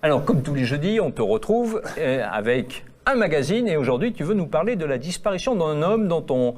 Alors, comme tous les jeudis, on te retrouve avec un magazine et aujourd'hui, tu veux nous parler de la disparition d'un homme dont on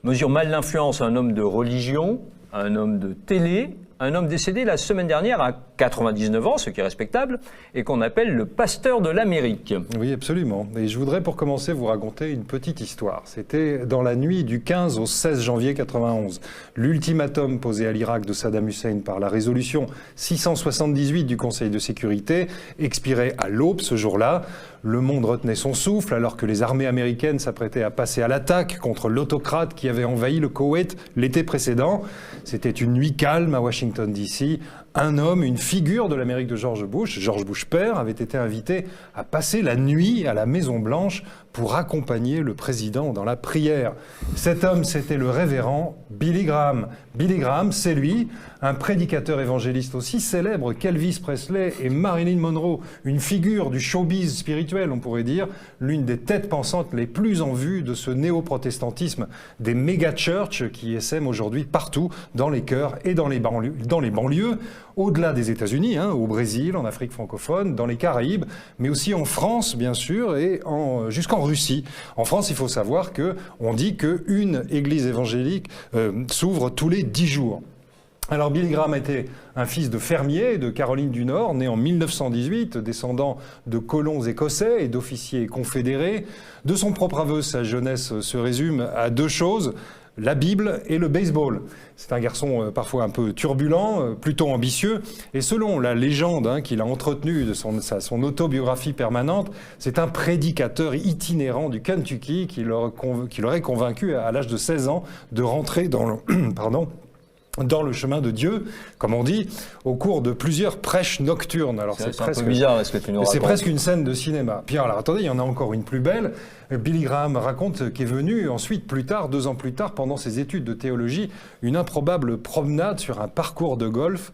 mesure mal l'influence, un homme de religion, un homme de télé, un homme décédé la semaine dernière à 99 ans, ce qui est respectable, et qu'on appelle le pasteur de l'Amérique. Oui, absolument. Et je voudrais pour commencer vous raconter une petite histoire. C'était dans la nuit du 15 au 16 janvier 91. L'ultimatum posé à l'Irak de Saddam Hussein par la résolution 678 du Conseil de sécurité expirait à l'aube ce jour-là. Le monde retenait son souffle alors que les armées américaines s'apprêtaient à passer à l'attaque contre l'autocrate qui avait envahi le Koweït l'été précédent. C'était une nuit calme à Washington, D.C. Un homme, une figure de l'Amérique de George Bush père, avait été invité à passer la nuit à la Maison-Blanche pour accompagner le président dans la prière. Cet homme, c'était le révérend Billy Graham. Billy Graham, c'est lui, un prédicateur évangéliste aussi célèbre qu'Elvis Presley et Marilyn Monroe, une figure du showbiz spirituel, on pourrait dire, l'une des têtes pensantes les plus en vue de ce néo-protestantisme des méga-churches qui essaiment aujourd'hui partout dans les cœurs et dans les banlieues, au-delà des États-Unis, au Brésil, en Afrique francophone, dans les Caraïbes, mais aussi en France, bien sûr, et jusqu'en Russie. En France, il faut savoir qu'on dit qu'une église évangélique s'ouvre tous les 10 jours. Alors Billy Graham était un fils de fermier de Caroline du Nord, né en 1918, descendant de colons écossais et d'officiers confédérés. De son propre aveu, sa jeunesse se résume à deux choses: la Bible et le baseball. C'est un garçon parfois un peu turbulent, plutôt ambitieux, et selon la légende qu'il a entretenue de son autobiographie permanente, c'est un prédicateur itinérant du Kentucky qui l'aurait convaincu à l'âge de 16 ans de rentrer dans le chemin de Dieu, comme on dit, au cours de plusieurs prêches nocturnes. Alors c'est presque un peu bizarre, est-ce que tu nous racontes ? C'est presque une scène de cinéma. Puis alors attendez, il y en a encore une plus belle. Billy Graham raconte qu'est venue ensuite, 2 ans plus tard, pendant ses études de théologie, une improbable promenade sur un parcours de golf,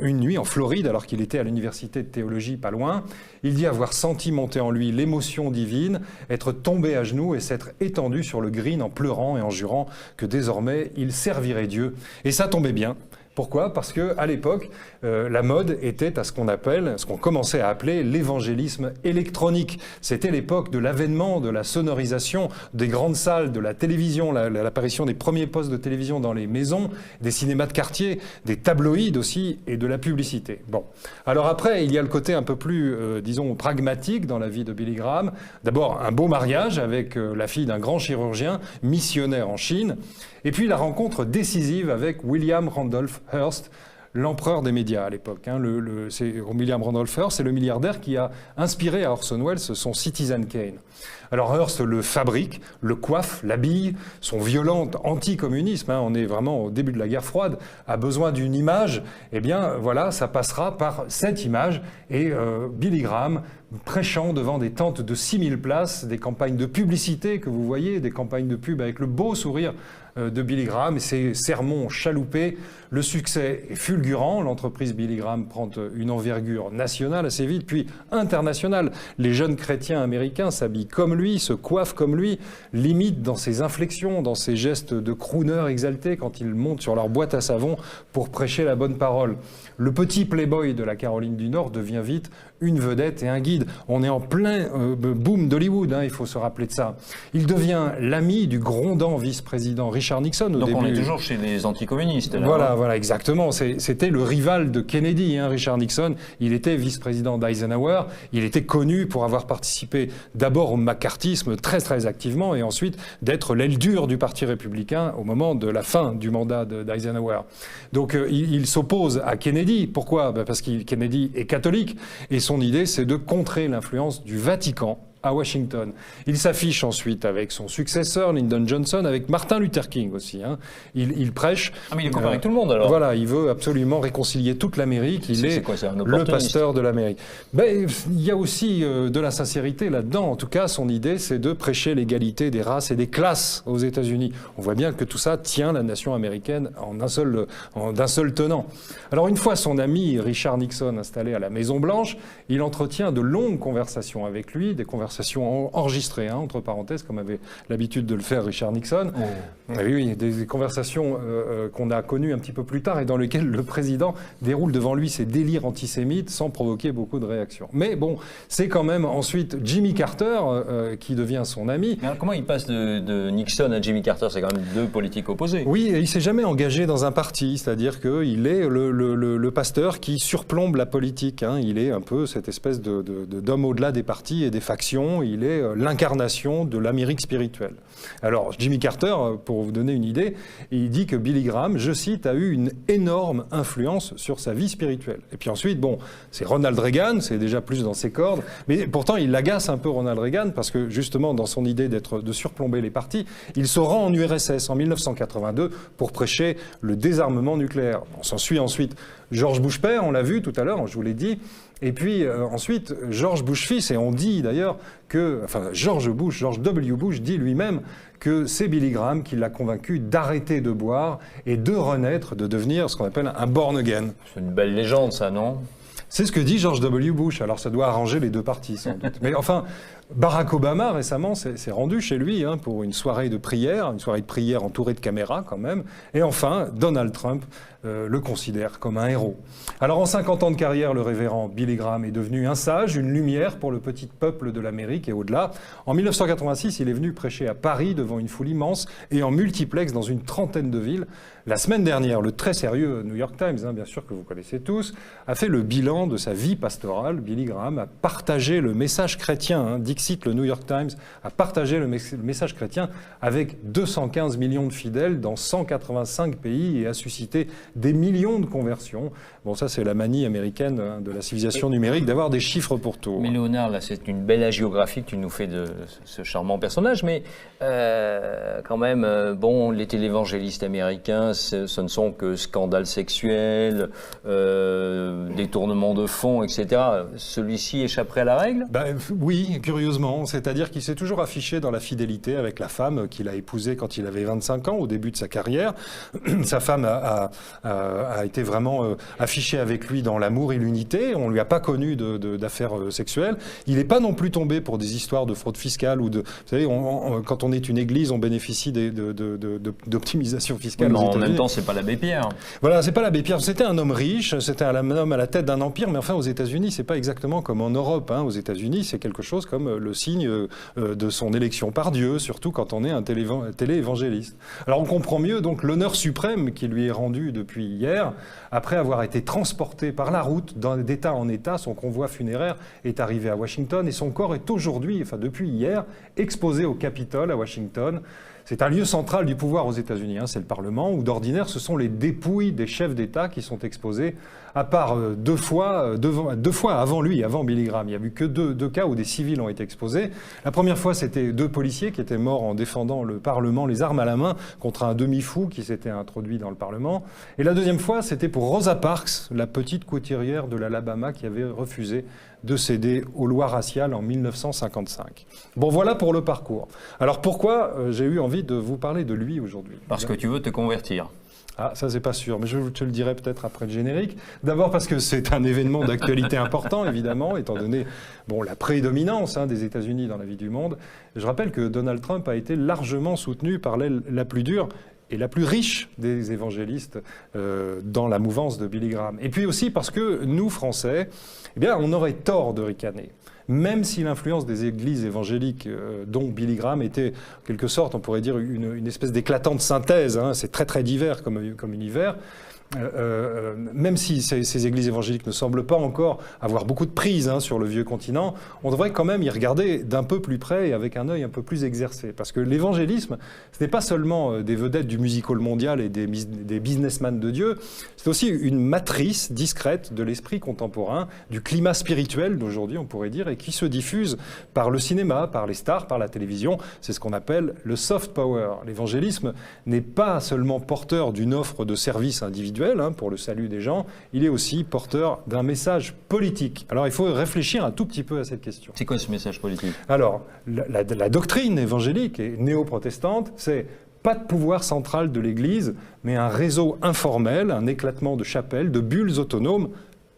une nuit en Floride, alors qu'il était à l'université de théologie pas loin. Il dit avoir senti monter en lui l'émotion divine, être tombé à genoux et s'être étendu sur le green en pleurant et en jurant que désormais il servirait Dieu. Et ça tombait bien. Pourquoi ? Parce qu'à l'époque, la mode était à ce qu'on commençait à appeler l'évangélisme électronique. C'était l'époque de l'avènement de la sonorisation des grandes salles, de la télévision, l'apparition des premiers postes de télévision dans les maisons, des cinémas de quartier, des tabloïds aussi et de la publicité. Bon. Alors après, il y a le côté un peu plus, disons, pragmatique dans la vie de Billy Graham. D'abord, un beau mariage avec la fille d'un grand chirurgien, missionnaire en Chine. Et puis la rencontre décisive avec William Randolph Hearst, l'empereur des médias à l'époque. William Randolph Hearst, c'est le milliardaire qui a inspiré à Orson Welles son Citizen Kane. Alors Hearst le fabrique, le coiffe, l'habille, son violent anticommunisme, on est vraiment au début de la guerre froide, a besoin d'une image, eh bien voilà, ça passera par cette image, et Billy Graham prêchant devant des tentes de 6000 places, des campagnes de publicité que vous voyez, des campagnes de pub avec le beau sourire de Billy Graham et ses sermons chaloupés. Le succès est fulgurant, l'entreprise Billy Graham prend une envergure nationale assez vite, puis internationale. Les jeunes chrétiens américains s'habillent comme lui, se coiffent comme lui, limitent dans ses inflexions, dans ses gestes de crooner exaltés quand ils montent sur leur boîte à savon pour prêcher la bonne parole. Le petit playboy de la Caroline du Nord devient vite une vedette et un guide. On est en plein boom d'Hollywood, il faut se rappeler de ça. Il devient l'ami du grondant vice-président Richard Nixon au début. Donc on est toujours chez les anticommunistes. Là, voilà, exactement. C'était le rival de Kennedy, Richard Nixon. Il était vice-président d'Eisenhower. Il était connu pour avoir participé d'abord au macartisme très très activement et ensuite d'être l'aile dure du Parti républicain au moment de la fin du mandat d'Eisenhower. Donc il s'oppose à Kennedy. Pourquoi ? Parce que Kennedy est catholique et son idée c'est de contrer l'influence du Vatican à Washington. Il s'affiche ensuite avec son successeur, Lyndon Johnson, avec Martin Luther King aussi. Il prêche. Ah mais il est copain avec tout le monde alors. Voilà, il veut absolument réconcilier toute l'Amérique. Il est le pasteur de l'Amérique. Il y a aussi de la sincérité là-dedans. En tout cas, son idée, c'est de prêcher l'égalité des races et des classes aux États-Unis. On voit bien que tout ça tient la nation américaine d'un seul tenant. Alors une fois son ami Richard Nixon installé à la Maison-Blanche, il entretient de longues conversations avec lui, des conversations conversations enregistrées, hein, entre parenthèses, comme avait l'habitude de le faire Richard Nixon. Oui, des conversations qu'on a connues un petit peu plus tard et dans lesquelles le président déroule devant lui ses délires antisémites sans provoquer beaucoup de réactions. Mais bon, c'est quand même ensuite Jimmy Carter qui devient son ami. Mais alors, comment il passe de Nixon à Jimmy Carter? C'est quand même deux politiques opposés. Oui, et il ne s'est jamais engagé dans un parti, c'est-à-dire qu'il est le pasteur qui surplombe la politique. Hein. Il est un peu cette espèce d'homme au-delà des partis et des factions. Il est l'incarnation de l'Amérique spirituelle. Alors, Jimmy Carter, pour vous donner une idée, il dit que Billy Graham, je cite, a eu une énorme influence sur sa vie spirituelle. Et puis ensuite, bon, c'est Ronald Reagan, c'est déjà plus dans ses cordes, mais pourtant il l'agace un peu Ronald Reagan parce que justement dans son idée de surplomber les partis, il se rend en URSS en 1982 pour prêcher le désarmement nucléaire. On s'ensuit ensuite George Bush père, on l'a vu tout à l'heure, je vous l'ai dit, et puis ensuite George Bush fils, et on dit d'ailleurs que, enfin George W. Bush dit lui-même que c'est Billy Graham qui l'a convaincu d'arrêter de boire et de renaître, de devenir ce qu'on appelle un born again. C'est une belle légende ça, non? C'est ce que dit George W. Bush, alors ça doit arranger les deux parties sans doute. Mais enfin, Barack Obama récemment s'est rendu chez lui pour une soirée de prière entourée de caméras quand même. Et enfin, Donald Trump le considère comme un héros. Alors en 50 ans de carrière, le révérend Billy Graham est devenu un sage, une lumière pour le petit peuple de l'Amérique et au-delà. En 1986, il est venu prêcher à Paris devant une foule immense et en multiplex dans une trentaine de villes. La semaine dernière, le très sérieux New York Times, bien sûr que vous connaissez tous, a fait le bilan de sa vie pastorale. Billy Graham a partagé le message chrétien, Dixit, le New York Times, a partagé le message chrétien avec 215 millions de fidèles dans 185 pays et a suscité des millions de conversions. Bon, ça, c'est la manie américaine de la civilisation numérique, d'avoir des chiffres pour tout. Mais Léonard, là, c'est une belle hagiographie que tu nous fais de ce charmant personnage, mais quand même, bon, les télévangélistes américains, ce ne sont que scandales sexuels, détournements de fonds, etc. Celui-ci échapperait à la règle? Oui, curieusement. C'est-à-dire qu'il s'est toujours affiché dans la fidélité avec la femme qu'il a épousée quand il avait 25 ans, au début de sa carrière. Sa femme a été vraiment affichée avec lui dans l'amour et l'unité. On ne lui a pas connu d'affaires sexuelles. Il n'est pas non plus tombé pour des histoires de fraude fiscale ou de... Vous savez, quand on est une église, on bénéficie d'optimisation fiscale. Oui, en même temps, c'est pas l'abbé Pierre. Voilà, c'est pas l'abbé Pierre. C'était un homme riche, c'était un homme à la tête d'un empire, mais enfin, aux États-Unis, c'est pas exactement comme en Europe. Aux États-Unis, c'est quelque chose comme le signe de son élection par Dieu, surtout quand on est un télé-évangéliste. Alors, on comprend mieux donc l'honneur suprême qui lui est rendu depuis hier, après avoir été transporté par la route d'État en État. Son convoi funéraire est arrivé à Washington et son corps est aujourd'hui, enfin depuis hier, exposé au Capitole à Washington. C'est un lieu central du pouvoir aux États-Unis, c'est le Parlement, où d'ordinaire ce sont les dépouilles des chefs d'État qui sont exposées, à part deux fois avant lui, avant Billy Graham. Il n'y a eu que deux cas où des civils ont été exposés. La première fois, c'était 2 policiers qui étaient morts en défendant le Parlement, les armes à la main, contre un demi-fou qui s'était introduit dans le Parlement. Et la deuxième fois, c'était pour Rosa Parks, la petite couturière de l'Alabama qui avait refusé de céder aux lois raciales en 1955. Bon, voilà pour le parcours. Alors pourquoi j'ai eu envie de vous parler de lui aujourd'hui? Parce que tu veux te convertir. Ah, ça c'est pas sûr, mais je te le dirai peut-être après le générique. D'abord parce que c'est un événement d'actualité important, évidemment, étant donné la prédominance des États-Unis dans la vie du monde. Je rappelle que Donald Trump a été largement soutenu par l'aile la plus dure et la plus riche des évangélistes dans la mouvance de Billy Graham. Et puis aussi parce que nous, Français, on aurait tort de ricaner. Même si l'influence des églises évangéliques, dont Billy Graham était, en quelque sorte, on pourrait dire, une espèce d'éclatante synthèse, c'est très très divers comme univers, même si ces églises évangéliques ne semblent pas encore avoir beaucoup de prise sur le vieux continent, on devrait quand même y regarder d'un peu plus près et avec un œil un peu plus exercé. Parce que l'évangélisme, ce n'est pas seulement des vedettes du music hall mondial et des businessmen de Dieu, c'est aussi une matrice discrète de l'esprit contemporain, du climat spirituel d'aujourd'hui, on pourrait dire, et qui se diffuse par le cinéma, par les stars, par la télévision. C'est ce qu'on appelle le soft power. L'évangélisme n'est pas seulement porteur d'une offre de services individuels, pour le salut des gens, il est aussi porteur d'un message politique. Alors il faut réfléchir un tout petit peu à cette question. C'est quoi ce message politique? Alors, la doctrine évangélique et néo-protestante, c'est pas de pouvoir central de l'Église, mais un réseau informel, un éclatement de chapelles, de bulles autonomes,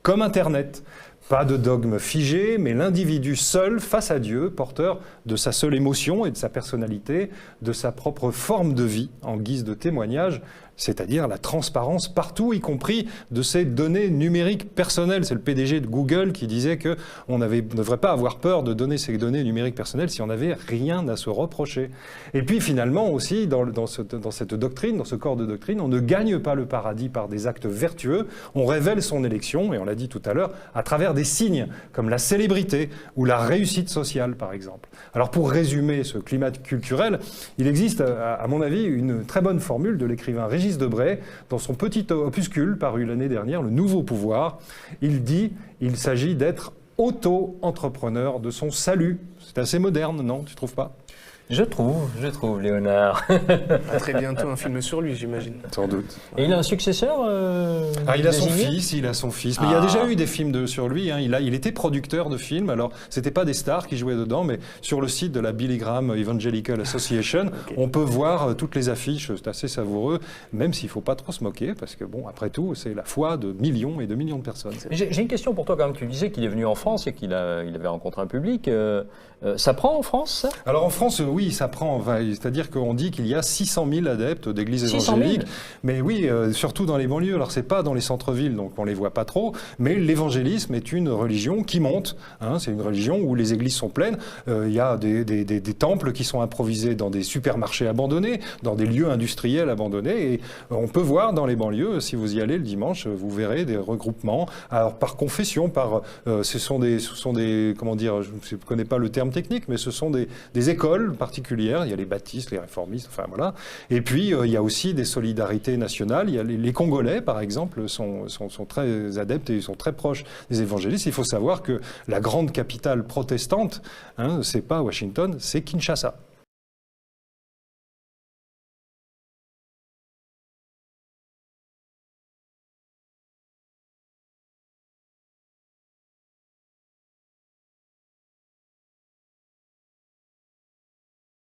comme Internet. Pas de dogme figé, mais l'individu seul face à Dieu, porteur de sa seule émotion et de sa personnalité, de sa propre forme de vie en guise de témoignage, c'est-à-dire la transparence partout, y compris de ses données numériques personnelles. C'est le PDG de Google qui disait qu'on ne devrait pas avoir peur de donner ses données numériques personnelles si on n'avait rien à se reprocher. Et puis finalement aussi, dans cette doctrine, dans ce corps de doctrine, on ne gagne pas le paradis par des actes vertueux, on révèle son élection, et on l'a dit tout à l'heure, à travers des signes comme la célébrité ou la réussite sociale, par exemple. Alors pour résumer ce climat culturel, il existe, à mon avis, une très bonne formule de l'écrivain Régis Debray, dans son petit opuscule paru l'année dernière, Le Nouveau Pouvoir. Il dit il s'agit d'être auto-entrepreneur de son salut. C'est assez moderne, non? Tu trouves pas? Je trouve, Léonard. Très bientôt un film sur lui, j'imagine. Sans doute. Et il a un successeur il a son désigné fils, Mais il y a déjà eu des films sur lui. Hein. Il était producteur de films. Alors, c'était pas des stars qui jouaient dedans, mais sur le site de la Billy Graham Evangelical Association, on peut voir toutes les affiches. C'est assez savoureux, même s'il faut pas trop se moquer, parce que bon, après tout, c'est la foi de millions et de millions de personnes. J'ai une question pour toi quand même. Tu disais qu'il est venu en France et qu'il avait rencontré un public. Ça prend en France, ça? Alors en France, oui, ça prend. C'est-à-dire qu'on dit qu'il y a 600 000 adeptes d'églises 600 000. évangéliques. Mais oui, surtout dans les banlieues. Alors c'est pas dans les centres-villes, donc on les voit pas trop. Mais l'évangélisme est une religion qui monte. Hein, c'est une religion où les églises sont pleines. Il y a des temples qui sont improvisés dans des supermarchés abandonnés, dans des lieux industriels abandonnés. Et on peut voir dans les banlieues, si vous y allez le dimanche, vous verrez des regroupements. Alors par confession, ce sont des comment dire, je ne connais pas le terme technique, mais ce sont des écoles particulières. Il y a les baptistes, les réformistes, enfin voilà. Et puis il y a aussi des solidarités nationales. Il y a les Congolais, par exemple, sont très adeptes et ils sont très proches des évangélistes. Il faut savoir que la grande capitale protestante, hein, c'est pas Washington, c'est Kinshasa.